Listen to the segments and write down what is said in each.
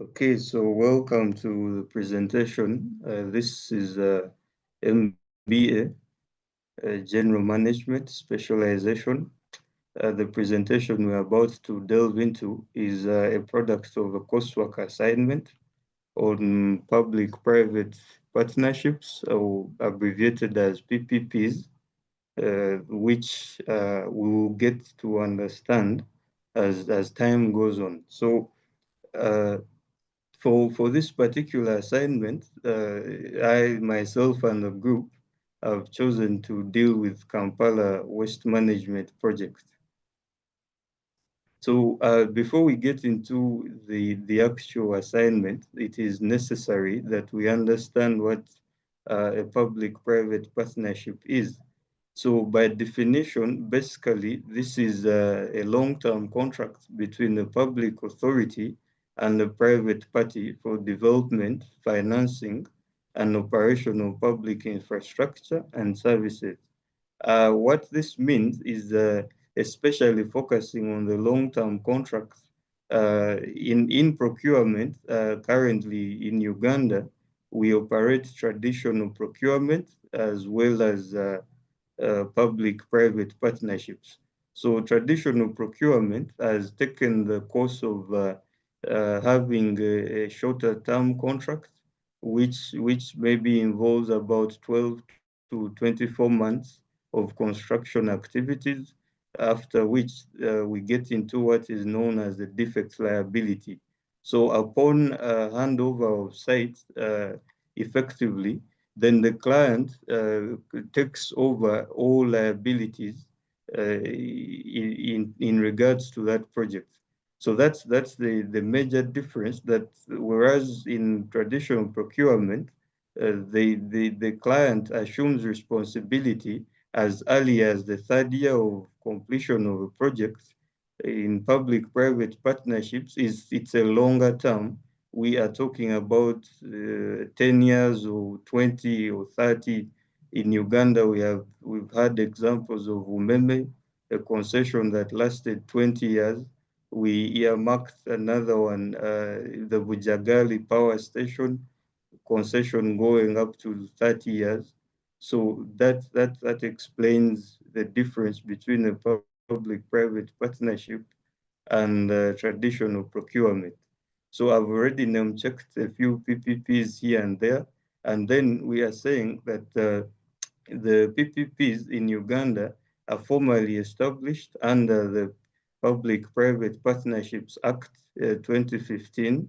Okay, so welcome to the presentation. This is MBA, General Management Specialization. The presentation we're about to delve into is a product of a coursework assignment on public-private partnerships, or abbreviated as PPPs, which we will get to understand as time goes on. So uh, for this particular assignment, I myself and the group have chosen to deal with Kampala Waste Management Project. So before we get into the actual assignment, it is necessary that we understand what a public-private partnership is. So by definition, basically, this is a long-term contract between the public authority and the private party for development, financing, and operation of public infrastructure and services. What this means is especially focusing on the long-term contracts. In procurement, currently in Uganda, we operate traditional procurement as well as public-private partnerships. So traditional procurement has taken the course of having a shorter term contract, which maybe involves about 12 to 24 months of construction activities, after which we get into what is known as the defect liability. So upon handover of site, effectively, then the client takes over all liabilities in regards to that project. So that's the major difference, that whereas in traditional procurement, the client assumes responsibility as early as the third year of completion of a project. In public-private partnerships, it's a longer term. We are talking about 10 years or 20 or 30. In Uganda, we've had examples of Umeme, a concession that lasted 20 years. We earmarked another one, the Bujagali power station concession going up to 30 years. So that explains the difference between a public-private partnership and traditional procurement. So I've already name checked a few PPPs here and there, and then we are saying that the PPPs in Uganda are formally established under the Public-Private Partnerships Act 2015.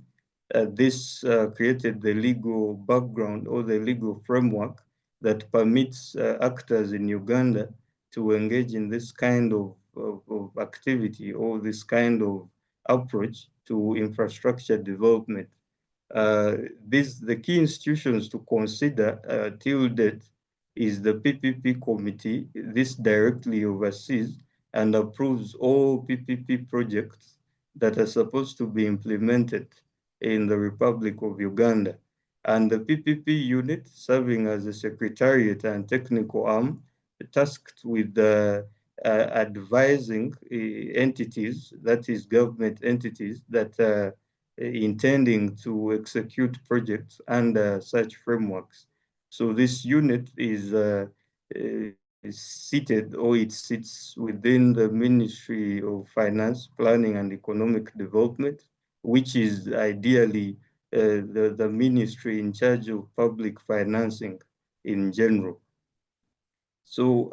This created the legal background or the legal framework that permits actors in Uganda to engage in this kind of activity or this kind of approach to infrastructure development. The key institutions to consider till date is the PPP committee. This directly oversees and approves all PPP projects that are supposed to be implemented in the Republic of Uganda. And the PPP unit, serving as a secretariat and technical arm, tasked with advising entities, that is government entities, that intending to execute projects under such frameworks. So this unit is seated, or it sits within the Ministry of Finance, Planning and Economic Development, which is ideally the ministry in charge of public financing in general. So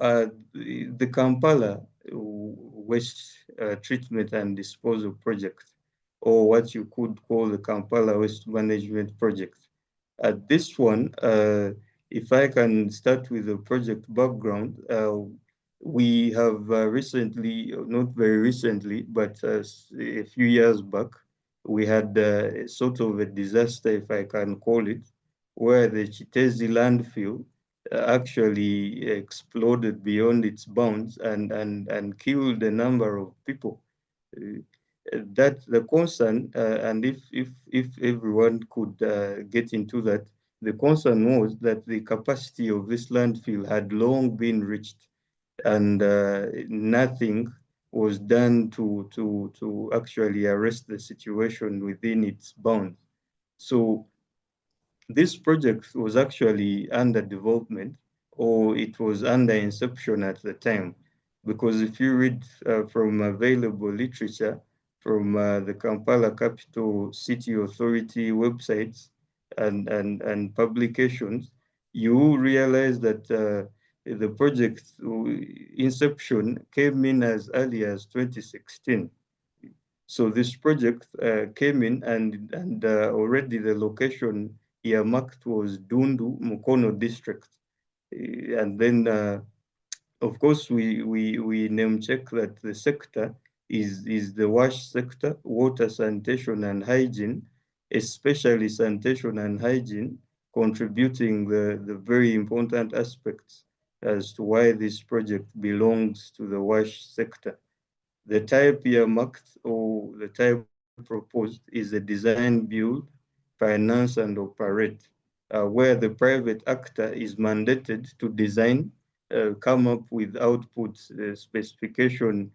the Kampala waste treatment and disposal project, or what you could call the Kampala Waste Management Project. This one, if I can start with the project background, we have recently, not very recently, but a few years back, we had sort of a disaster, if I can call it, where the Chitezi landfill actually exploded beyond its bounds and killed a number of people. That the concern, and if everyone could get into that, the concern was that the capacity of this landfill had long been reached, and nothing was done to actually arrest the situation within its bounds. So this project was actually under development, or it was under inception at the time, because if you read from available literature from the Kampala Capital City Authority websites and publications, you will realize that the project inception came in as early as 2016. So this project came in, and already the location earmarked was Dundu Mukono district. And then, of course, we name check that the sector is the wash sector, water, sanitation, and hygiene, especially sanitation and hygiene, contributing the very important aspects as to why this project belongs to the wash sector. The type earmarked or the type proposed is a design, build, finance, and operate, where the private actor is mandated to design, come up with output specification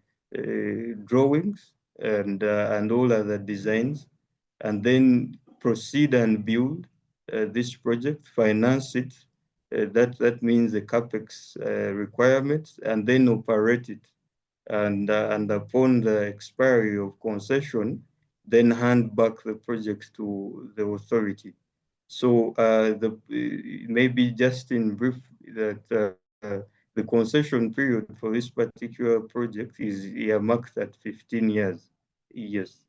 drawings and all other designs, and then proceed and build this project, finance it. That means the capex requirements, and then operate it, and upon the expiry of concession, then hand back the project to the authority. So maybe just in brief that the concession period for this particular project is earmarked at 15 years. Yes.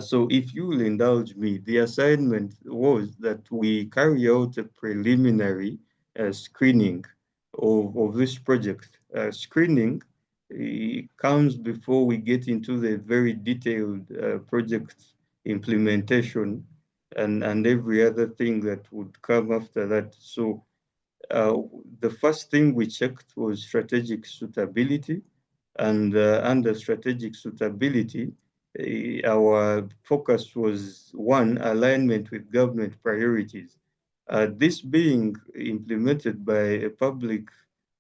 So if you will indulge me, the assignment was that we carry out a preliminary screening of this project. Screening comes before we get into the very detailed project implementation and every other thing that would come after that. So uh, the first thing we checked was strategic suitability, and under strategic suitability, our focus was one, alignment with government priorities. This being implemented by a public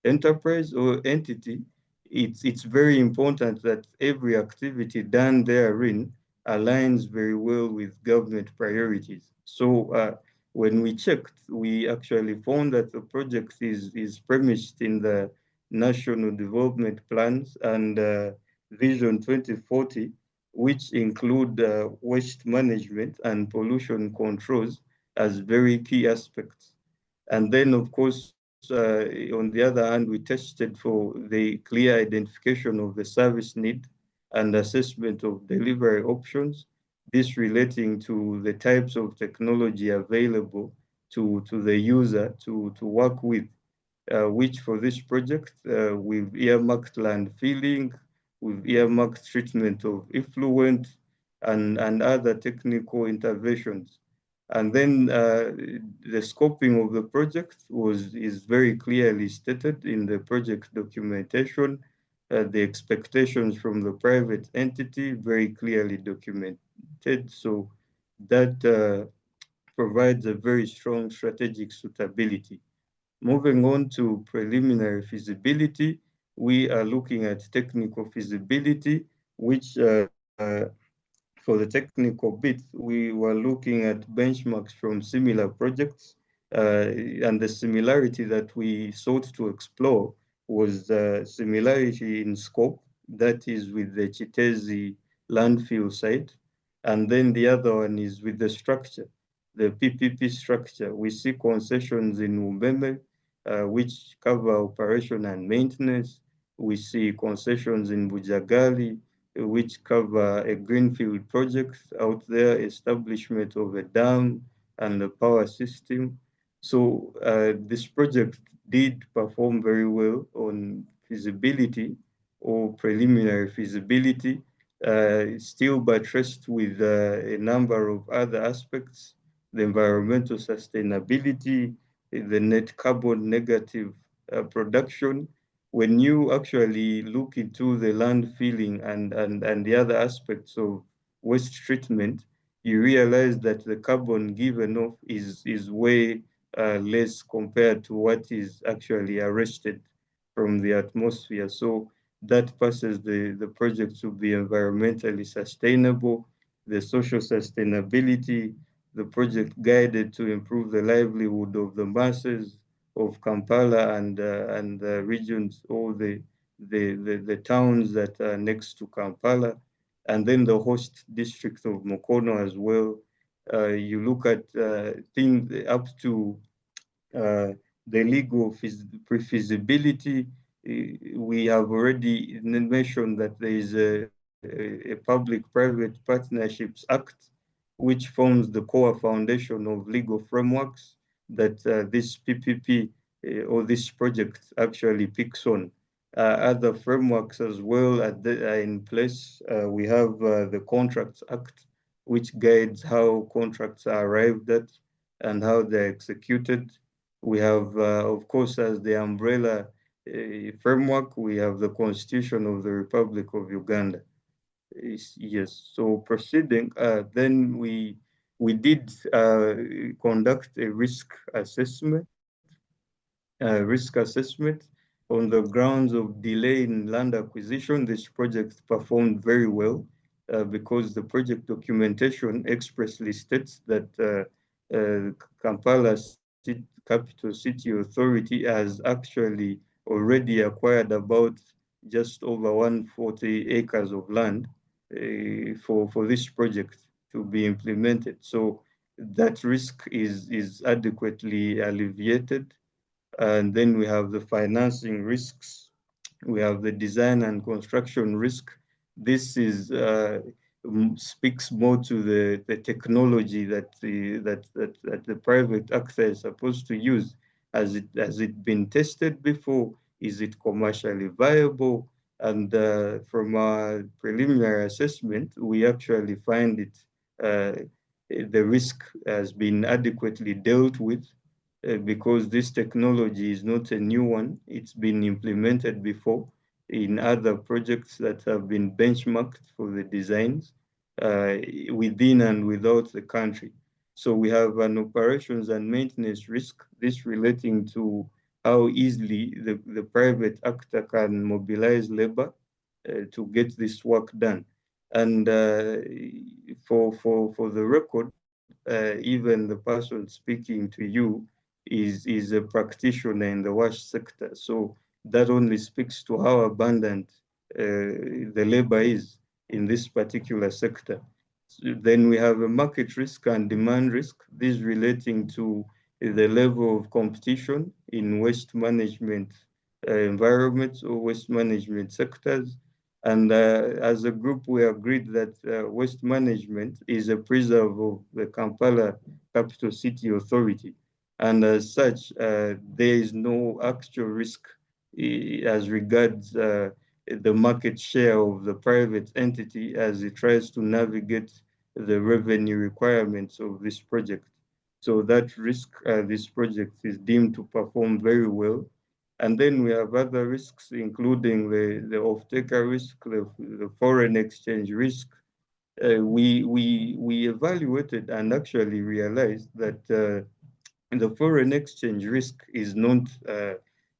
enterprise or entity, it's very important that every activity done therein aligns very well with government priorities. So when we checked, we actually found that the project is premised in the national development plans and Vision 2040, which include waste management and pollution controls as very key aspects. And then, of course, on the other hand, we tested for the clear identification of the service need and assessment of delivery options, this relating to the types of technology available to the user to work with, which for this project, we've earmarked land filling, we've earmarked treatment of effluent, and other technical interventions. And then the scoping of the project is very clearly stated in the project documentation. The expectations from the private entity very clearly documented. So that provides a very strong strategic suitability. Moving on to preliminary feasibility, we are looking at technical feasibility, which for the technical bit, we were looking at benchmarks from similar projects, and the similarity that we sought to explore was similarity in scope, that is with the Chitezi landfill site, and then the other one is with the structure, the PPP structure. We see concessions in Umeme, which cover operation and maintenance. We see concessions in Bujagali, which cover a greenfield project out there, establishment of a dam and a power system. So this project did perform very well on feasibility or preliminary feasibility, still buttressed with a number of other aspects, the environmental sustainability, the net carbon negative production. When you actually look into the land filling and the other aspects of waste treatment, you realize that the carbon given off is way less compared to what is actually arrested from the atmosphere. So that passes the project to be environmentally sustainable, the social sustainability, the project guided to improve the livelihood of the masses of Kampala and the regions, all the towns that are next to Kampala, and then the host district of Mukono as well. You look at things up to uh, the legal pre-feasibility. We have already mentioned that there is a Public-Private Partnerships Act, which forms the core foundation of legal frameworks that this PPP or this project actually picks on. Other frameworks as well are in place. We have the Contracts Act, which guides how contracts are arrived at and how they're executed. We have, of course, as the umbrella framework, we have the Constitution of the Republic of Uganda. Yes, so proceeding, then we did conduct a risk assessment on the grounds of delay in land acquisition. This project performed very well because the project documentation expressly states that Kampala Capital City Authority has actually already acquired about just over 140 acres of land for this project to be implemented. So that risk is adequately alleviated. And then we have the financing risks. We have the design and construction risk. This is speaks more to the technology that the private actor is supposed to use. Has it been tested before? Is it commercially viable? And from our preliminary assessment, we actually find the risk has been adequately dealt with because this technology is not a new one. It's been implemented before in other projects that have been benchmarked for the designs uh, within and without the country. So we have an operations and maintenance risk, this relating to how easily the private actor can mobilize labor to get this work done. And for the record, even the person speaking to you is a practitioner in the wash sector. So that only speaks to how abundant the labor is in this particular sector. So then we have a market risk and demand risk, this relating to the level of competition in waste management environments or waste management sectors. And as a group, we agreed that waste management is a preserve of the Kampala Capital City Authority. And as such, there is no actual risk as regards the market share of the private entity as it tries to navigate the revenue requirements of this project. So that risk, this project is deemed to perform very well. And then we have other risks, including the off-taker risk, the foreign exchange risk. We evaluated and actually realized that the foreign exchange risk is not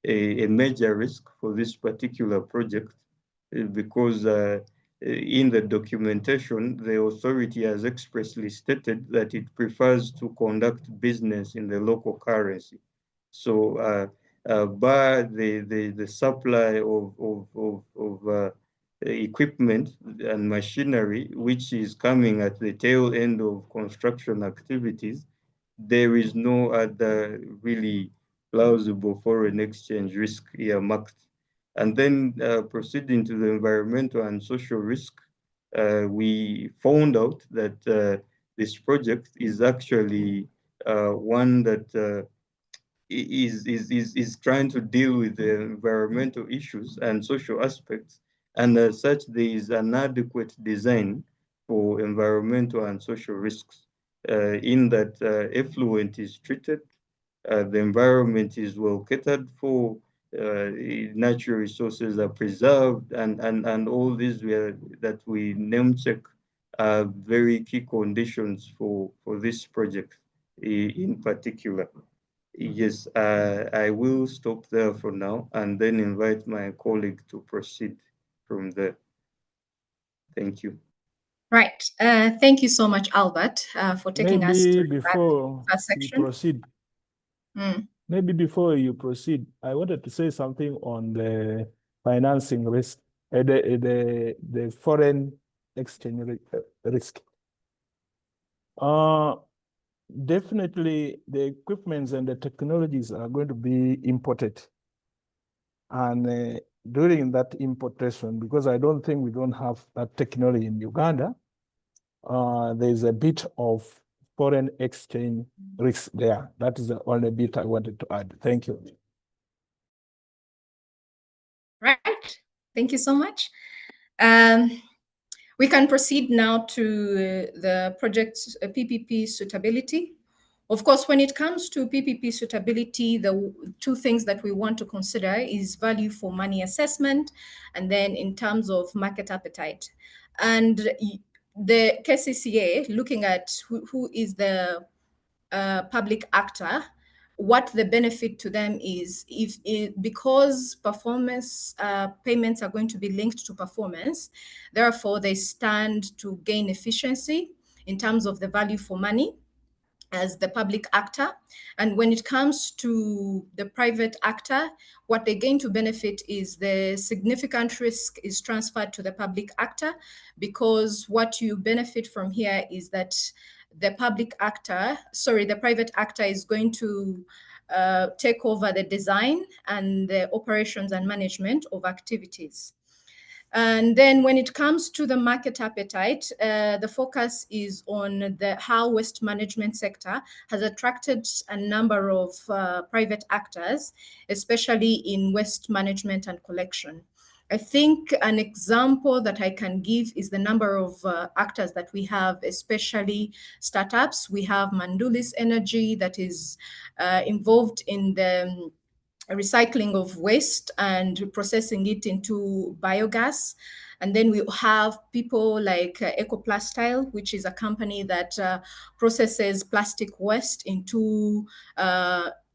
a major risk for this particular project because in the documentation, the authority has expressly stated that it prefers to conduct business in the local currency. So by the supply of equipment and machinery, which is coming at the tail end of construction activities, there is no other really plausible foreign exchange risk earmarked. And then proceeding to the environmental and social risk, we found out that this project is actually one that is trying to deal with the environmental issues and social aspects. And as such, there is an adequate design for environmental and social risks in that effluent is treated, the environment is well catered for, natural resources are preserved, and all these that we name check are very key conditions for this project in particular. Yes, I will stop there for now and then invite my colleague to proceed. from there. Thank you. Right. Thank you so much, Albert, for taking us Maybe through before that you section. proceed, Mm. maybe before you proceed, I wanted to say something on the financing risk, the foreign exchange risk. Definitely, the equipments and the technologies are going to be imported. And during that importation, because I don't think we don't have that technology in Uganda, there's a bit of foreign exchange risk there. That is the only bit I wanted to add. Thank you. Right. Thank you so much. We can proceed now to the project PPP suitability. Of course, when it comes to PPP suitability, the two things that we want to consider is value for money assessment, and then in terms of market appetite. And the KCCA, looking at who is the public actor, what the benefit to them is, because performance payments are going to be linked to performance, therefore they stand to gain efficiency in terms of the value for money as the public actor. And when it comes to the private actor, what they gain to benefit is the significant risk is transferred to the public actor, because what you benefit from here is that the private actor is going to take over the design and the operations and management of activities. And then when it comes to the market appetite, the focus is on how waste management sector has attracted a number of private actors, especially in waste management and collection. I think an example that I can give is the number of actors that we have, especially startups. We have Mandulis Energy that is involved in the recycling of waste and processing it into biogas. And then we have people like Ecoplastyle, which is a company that processes plastic waste into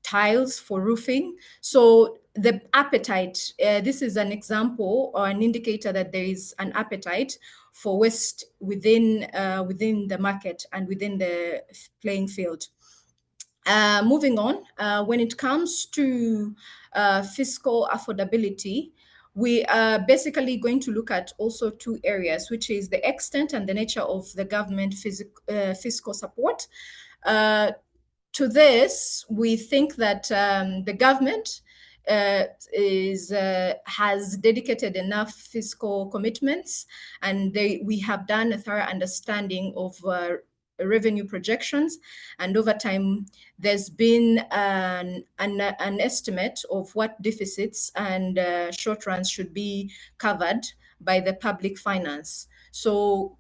tiles for roofing. So the appetite, this is an example or an indicator that there is an appetite for waste within the market and within the playing field. Moving on, when it comes to fiscal affordability, we are basically going to look at also two areas, which is the extent and the nature of the government fiscal support. To this, we think that the government has dedicated enough fiscal commitments, and we have done a thorough understanding of revenue projections, and over time there's been an estimate of what deficits and short runs should be covered by the public finance. So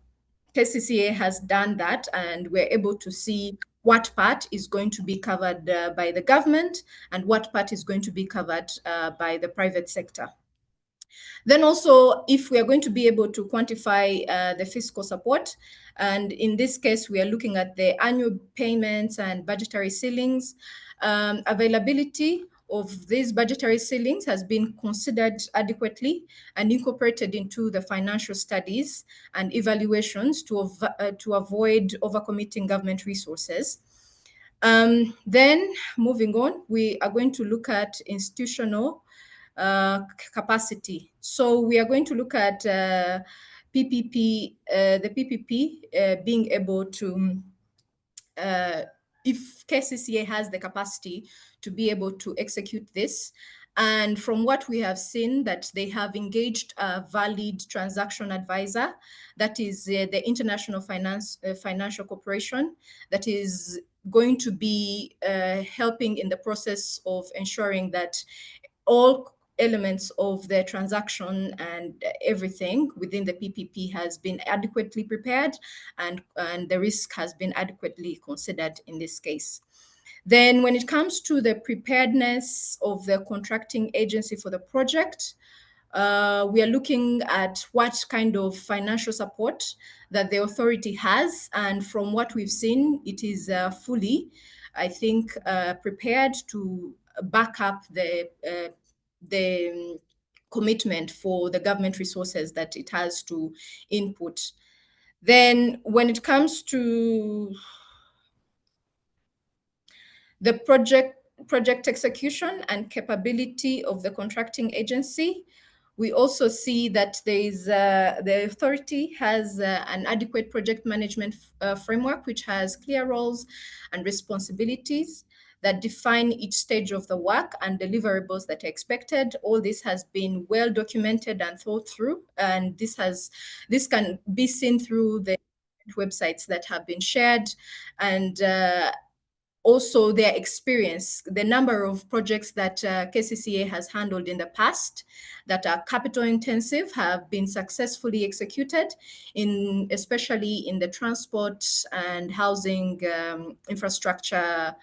KCCA has done that, and we're able to see what part is going to be covered by the government and what part is going to be covered by the private sector. Then also, if we are going to be able to quantify the fiscal support, and in this case, we are looking at the annual payments and budgetary ceilings. Availability of these budgetary ceilings has been considered adequately and incorporated into the financial studies and evaluations to avoid overcommitting government resources. Then moving on, we are going to look at institutional capacity. So we are going to look at PPP, the PPP being able to, if KCCA has the capacity to be able to execute this. And from what we have seen, that they have engaged a valid transaction advisor, that is the International Financial Corporation, that is going to be helping in the process of ensuring that all elements of the transaction and everything within the PPP has been adequately prepared, and the risk has been adequately considered in this case. Then when it comes to the preparedness of the contracting agency for the project, we are looking at what kind of financial support that the authority has. And from what we've seen, it is fully, I think, prepared to back up the commitment for the government resources that it has to input. Then when it comes to the project execution and capability of the contracting agency, we also see that the authority has an adequate project management framework, which has clear roles and responsibilities that define each stage of the work and deliverables that are expected. All this has been well documented and thought through, and this can be seen through the websites that have been shared, and also their experience, the number of projects that KCCA has handled in the past that are capital intensive have been successfully executed, especially in the transport and housing infrastructure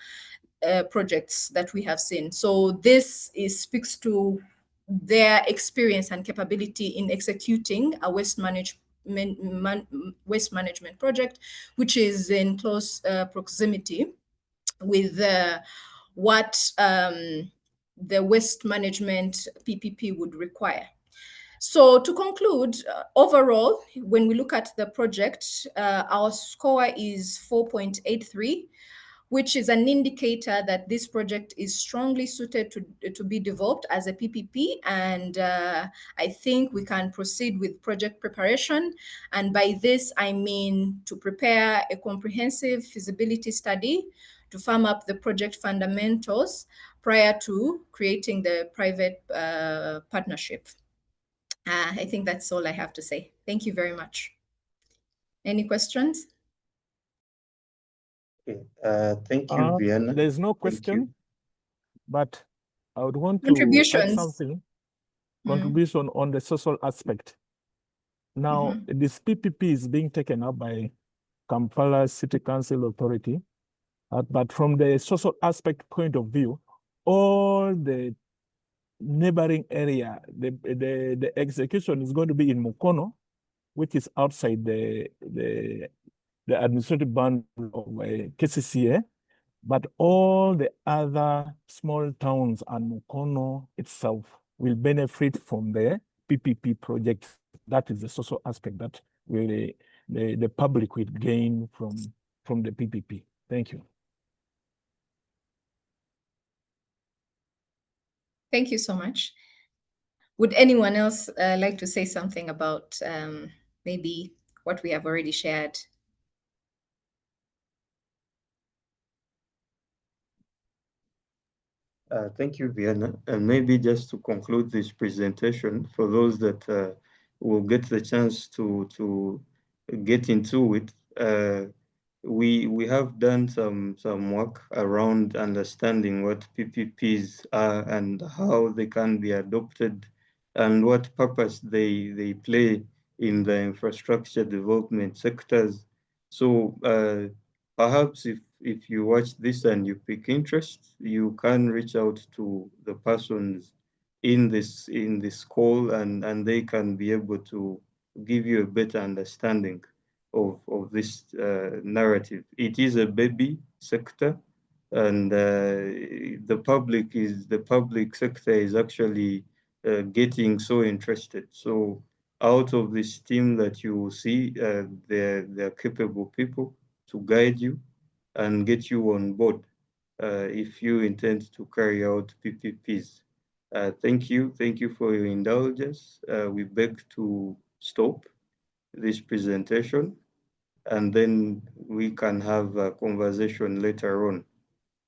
projects that we have seen. So this speaks to their experience and capability in executing a waste management project, which is in close proximity with what the waste management PPP would require. So to conclude, overall, when we look at the project, our score is 4.83, which is an indicator that this project is strongly suited to be developed as a PPP. And I think we can proceed with project preparation. And by this, I mean to prepare a comprehensive feasibility study to firm up the project fundamentals prior to creating the private partnership. I think that's all I have to say. Thank you very much. Any questions? Okay. Thank you, Vienna. There's no question, but I would want to add something. Contribution on the social aspect. Now, this PPP is being taken up by Kampala City Council Authority, but from the social aspect point of view, all the neighboring area, the execution is going to be in Mukono, which is outside the administrative boundary of KCCA, but all the other small towns and Mukono itself will benefit from the PPP project. That is the social aspect that really the public will gain from the PPP. Thank you. Thank you so much. Would anyone else like to say something about maybe what we have already shared? Thank you, Vienna. And maybe just to conclude this presentation, for those that will get the chance to get into it, we have done some work around understanding what PPPs are and how they can be adopted and what purpose they play in the infrastructure development sectors. So perhaps if you watch this and you pick interest, you can reach out to the persons in this call and they can be able to give you a better understanding of this narrative. It is a baby sector, and the public sector is actually getting so interested. So out of this team that you will see, they're capable people to guide you and get you on board if you intend to carry out PPPs. Thank you for your indulgence. We beg to stop this presentation, and then we can have a conversation later on.